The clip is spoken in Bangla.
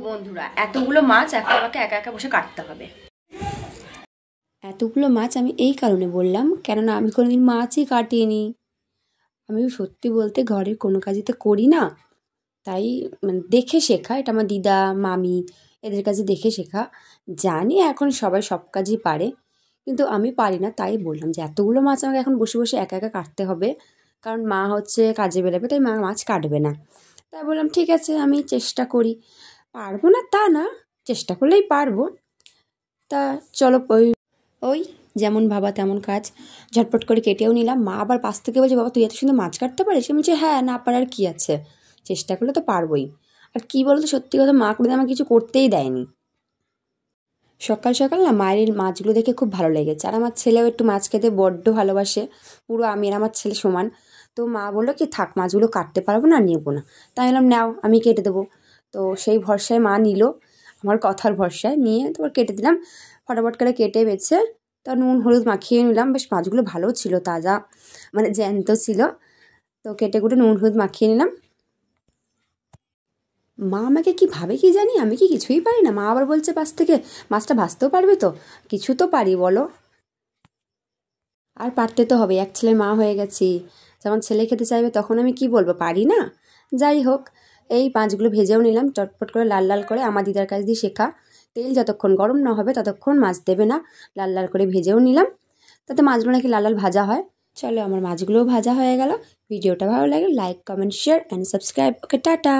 বন্ধুরা, এতগুলো মাছ এখন আমাকে একা একা বসে কাটতে হবে। এতগুলো মাছ আমি এই কারণে বললাম, কেননা আমি কোনোদিন মাছই কাটিনি। আমি সত্যি বলতে ঘরের কোনো কাজই তো করি না, তাই মানে দেখে শেখা। এটা আমার দিদা, মামি এদের কাছে দেখে শেখা। জানি এখন সবাই সব কাজই পারে, কিন্তু আমি পারি না। তাই বললাম যে এতগুলো মাছ আমাকে এখন বসে বসে একা একা কাটতে হবে, কারণ মা হচ্ছে কাজে বেরোবে, তাই মা মাছ কাটবে না। তাই বললাম ঠিক আছে, আমি চেষ্টা করি। পারবো না তা না, চেষ্টা করলেই পারবো। তা চলো, ওই ওই যেমন ভাবা তেমন কাজ, ঝটপট করে কেটেও নিলাম। মা আবার পাশ থেকে বলছে, বাবা তুই এত সুন্দর মাছ কাটতে পারিস? আমি বলছি হ্যাঁ, না পারার কি আছে, চেষ্টা করলে তো পারবোই। আর কি বলতো, সত্যি কথা, মা কোনোদিন আমাকে কিছু করতেই দেয়নি। সকাল সকাল না মায়ের এই মাছগুলো দেখে খুব ভালো লেগেছে, আর আমার ছেলেও একটু মাছ খেতে বড্ড ভালোবাসে, পুরো আমি আর আমার ছেলে সমান। তো মা বললো কি থাক, মাছগুলো কাটতে পারবো না, নেবো না। তাই বললাম নাও, আমি কেটে দেবো। তো সেই ভরসায় মা নিল, আমার কথার ভরসায় নিয়ে তারপর কেটে দিলাম। ফটাফট করে কেটে বেছে তা নুন হলুদ মাখিয়ে নিলাম। বেশ মাছগুলো ভালো ছিল, তাজা মানে জ্যান্ত ছিল। তো কেটে কুটে নুন হলুদ মাখিয়ে নিলাম। মা আমাকে কি ভাবে কি জানি, আমি কি কিছুই পারি না। মা আবার বলছে পাশ থেকে, মাছটা ভাজতেও পারবে তো? কিছু তো পারি বলো। আর পারতে তো হবে, এক ছেলের মা হয়ে গেছি। যখন ছেলে খেতে চাইবে তখন আমি কি বলবো, পারি না? যাই হোক, এই মাছগুলো ভেজেও নিলাম চটপট করে লাল লাল করে। আমার দিদার কাছ দিয়ে শেখা, তেল যতক্ষণ গরম না হবে ততক্ষণ মাছ দেবে না। লাল লাল করে ভেজেও নিলাম, তাতে মাছগুলো নাকি লাল লাল ভাজা হয়। চলো, আমার মাছগুলোও ভাজা হয়ে গেল। ভিডিওটা ভালো লাগে like comment share and subscribe. Okay, tata.